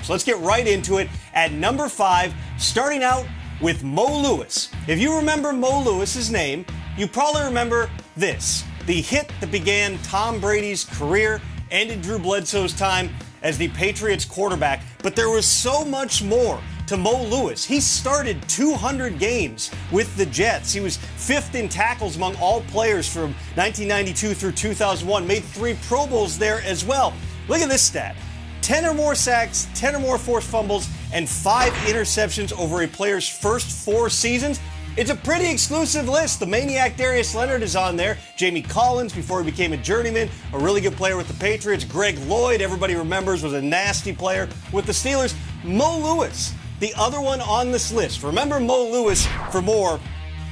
So let's get right into it. At number 5, starting out with Mo Lewis. If you remember Mo Lewis's name, you probably remember this. The hit that began Tom Brady's career, ended Drew Bledsoe's time as the Patriots quarterback. But there was so much more to Mo Lewis. He started 200 games with the Jets. He was 5th in tackles among all players from 1992 through 2001. Made 3 Pro Bowls there as well. Look at this stat. 10 or more sacks, 10 or more forced fumbles, and 5 interceptions over a player's first 4 seasons. It's a pretty exclusive list. The maniac Darius Leonard is on there. Jamie Collins, before he became a journeyman, a really good player with the Patriots. Greg Lloyd, everybody remembers, was a nasty player with the Steelers. Mo Lewis, the other one on this list. Remember Mo Lewis for more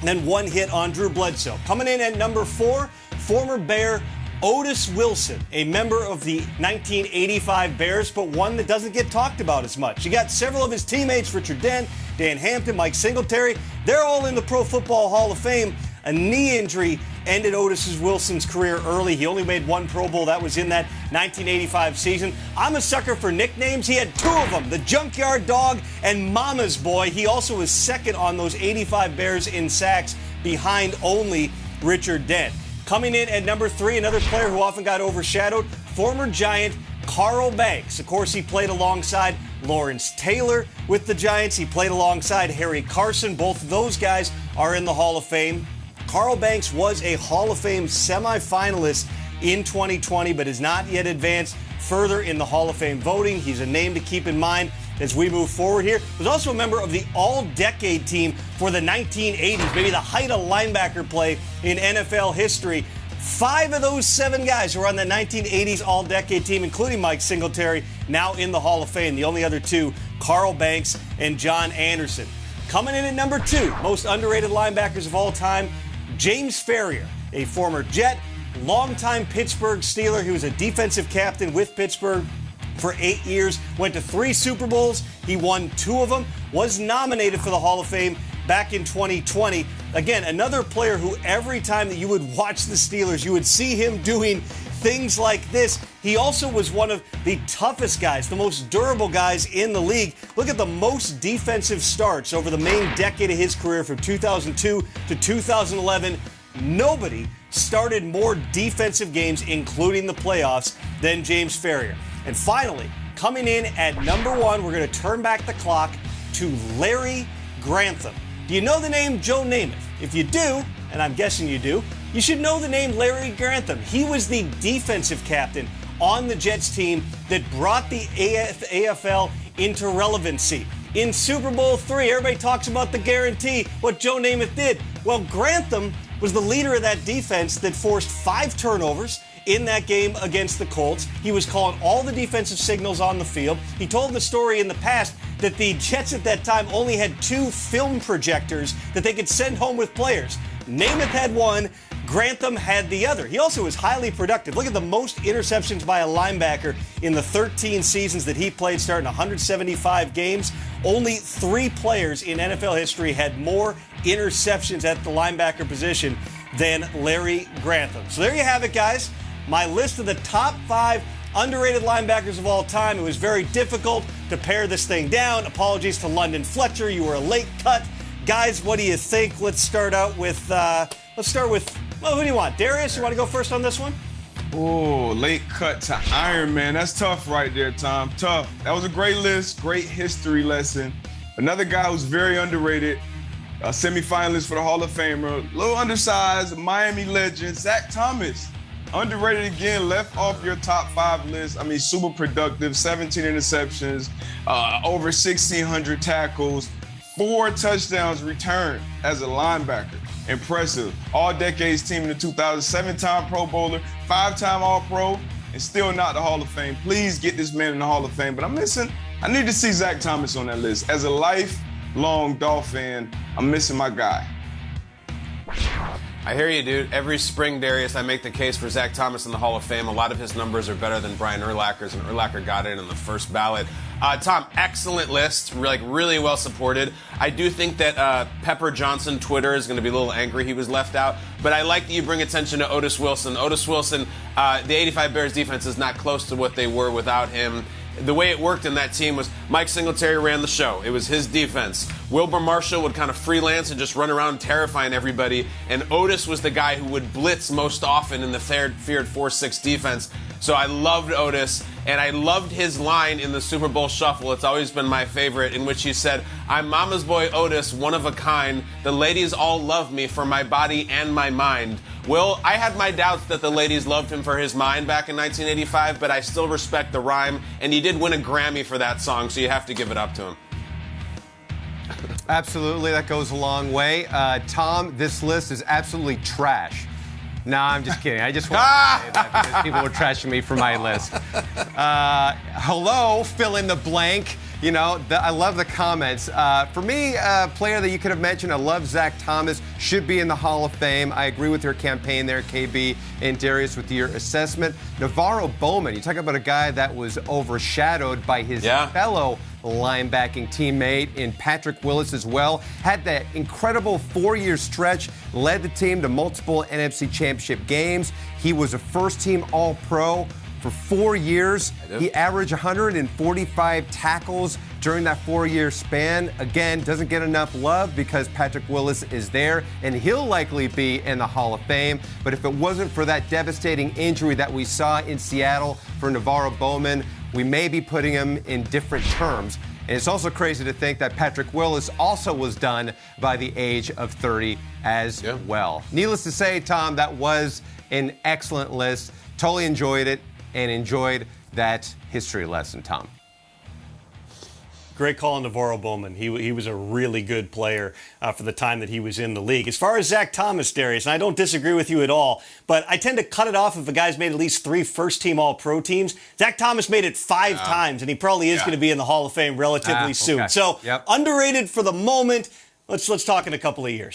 than one hit on Drew Bledsoe. Coming in at number 4, former Bear Otis Wilson, a member of the 1985 Bears, but one that doesn't get talked about as much. You got several of his teammates, Richard Dent, Dan Hampton, Mike Singletary. They're all in the Pro Football Hall of Fame. A knee injury ended Otis Wilson's career early. He only made 1 Pro Bowl. That was in that 1985 season. I'm a sucker for nicknames. He had 2 of them, the Junkyard Dog and Mama's Boy. He also was second on those 85 Bears in sacks behind only Richard Dent. Coming in at number 3, another player who often got overshadowed, former Giant Carl Banks. Of course, he played alongside Lawrence Taylor with the Giants. He played alongside Harry Carson. Both of those guys are in the Hall of Fame. Carl Banks was a Hall of Fame semifinalist in 2020, but has not yet advanced further in the Hall of Fame voting. He's a name to keep in mind as we move forward here. He was also a member of the all-decade team for the 1980s, maybe the height of linebacker play in NFL history. 5 of those 7 guys who were on the 1980s all-decade team, including Mike Singletary, now in the Hall of Fame. The only other 2, Carl Banks and John Anderson. Coming in at number 2, most underrated linebackers of all time, James Ferrier, a former Jet, longtime Pittsburgh Steeler. He was a defensive captain with Pittsburgh for 8 years, went to 3 Super Bowls. He won 2 of them, was nominated for the Hall of Fame back in 2020. Again, another player who every time that you would watch the Steelers, you would see him doing things like this. He also was one of the toughest guys, the most durable guys in the league. Look at the most defensive starts over the main decade of his career from 2002 to 2011. Nobody started more defensive games, including the playoffs, than James Ferrier. And finally, coming in at number 1, we're going to turn back the clock to Larry Grantham. Do you know the name Joe Namath? If you do, and I'm guessing you do, you should know the name Larry Grantham. He was the defensive captain on the Jets team that brought the AFL into relevancy. In Super Bowl III, everybody talks about the guarantee, what Joe Namath did. Well, Grantham was the leader of that defense that forced 5 turnovers in that game against the Colts. He was calling all the defensive signals on the field. He told the story in the past that the Jets at that time only had 2 film projectors that they could send home with players. Namath had one, Grantham had the other. He also was highly productive. Look at the most interceptions by a linebacker in the 13 seasons that he played, starting 175 games. Only 3 players in NFL history had more interceptions at the linebacker position than Larry Grantham. So there you have it, guys. My list of the top 5 underrated linebackers of all time. It was very difficult to pare this thing down. Apologies to London Fletcher. You were a late cut. Guys, what do you think? Let's start with, well, who do you want? Darius, you want to go first on this one? Oh, late cut to Iron Man. That's tough right there, Tom. Tough. That was a great list, great history lesson. Another guy who's very underrated, a semifinalist for the Hall of Famer, a little undersized, Miami legend, Zach Thomas. Underrated again, left off your top 5 list. I mean, super productive, 17 interceptions, over 1,600 tackles, 4 touchdowns returned as a linebacker. Impressive. All decades team in the 2000s, 7-time Pro Bowler, 5-time All-Pro, and still not the Hall of Fame. Please get this man in the Hall of Fame. But I need to see Zach Thomas on that list. As a lifelong Dolphin fan, I'm missing my guy. I hear you, dude. Every spring, Darius, I make the case for Zach Thomas in the Hall of Fame. A lot of his numbers are better than Brian Urlacher's, and Urlacher got in the first ballot. Tom, excellent list, really well supported. I do think that Pepper Johnson Twitter is going to be a little angry he was left out, but I like that you bring attention to Otis Wilson. Otis Wilson, the 85 Bears defense is not close to what they were without him. the way it worked in that team was Mike Singletary ran the show. It was his defense. Wilbur Marshall would kind of freelance and just run around terrifying everybody. And Otis was the guy who would blitz most often in the feared 4-6 defense. So I loved Otis, and I loved his line in the Super Bowl Shuffle. It's always been my favorite, in which he said, "I'm Mama's boy Otis, one of a kind. The ladies all love me for my body and my mind." Will, I had my doubts that the ladies loved him for his mind back in 1985, but I still respect the rhyme, and he did win a Grammy for that song, so you have to give it up to him. Absolutely, that goes a long way. Tom, this list is absolutely trash. No, I'm just kidding. I just want to say that because people were trashing me for my list. Hello, fill in the blank. You know, I love the comments. For me, a player that you could have mentioned, I love Zach Thomas, should be in the Hall of Fame. I agree with your campaign there, KB and Darius, with your assessment. Navarro Bowman, you talk about a guy that was overshadowed by his fellow linebacking teammate in Patrick Willis as well. Had that incredible 4-year stretch, led the team to multiple NFC Championship games. He was a first-team All-Pro for 4 years. He averaged 145 tackles during that 4-year span. Again, doesn't get enough love because Patrick Willis is there, and he'll likely be in the Hall of Fame. But if it wasn't for that devastating injury that we saw in Seattle for Navarro Bowman, we may be putting him in different terms. And it's also crazy to think that Patrick Willis also was done by the age of 30 as well. Needless to say, Tom, that was an excellent list. Totally enjoyed it and enjoyed that history lesson, Tom. Great call on Navarro Bowman. He was a really good player for the time that he was in the league. As far as Zach Thomas, Darius, and I don't disagree with you at all, but I tend to cut it off if a guy's made at least 3 first-team All-Pro teams. Zach Thomas made it 5 times, and he probably is going to be in the Hall of Fame relatively soon. So underrated for the moment. Let's talk in a couple of years.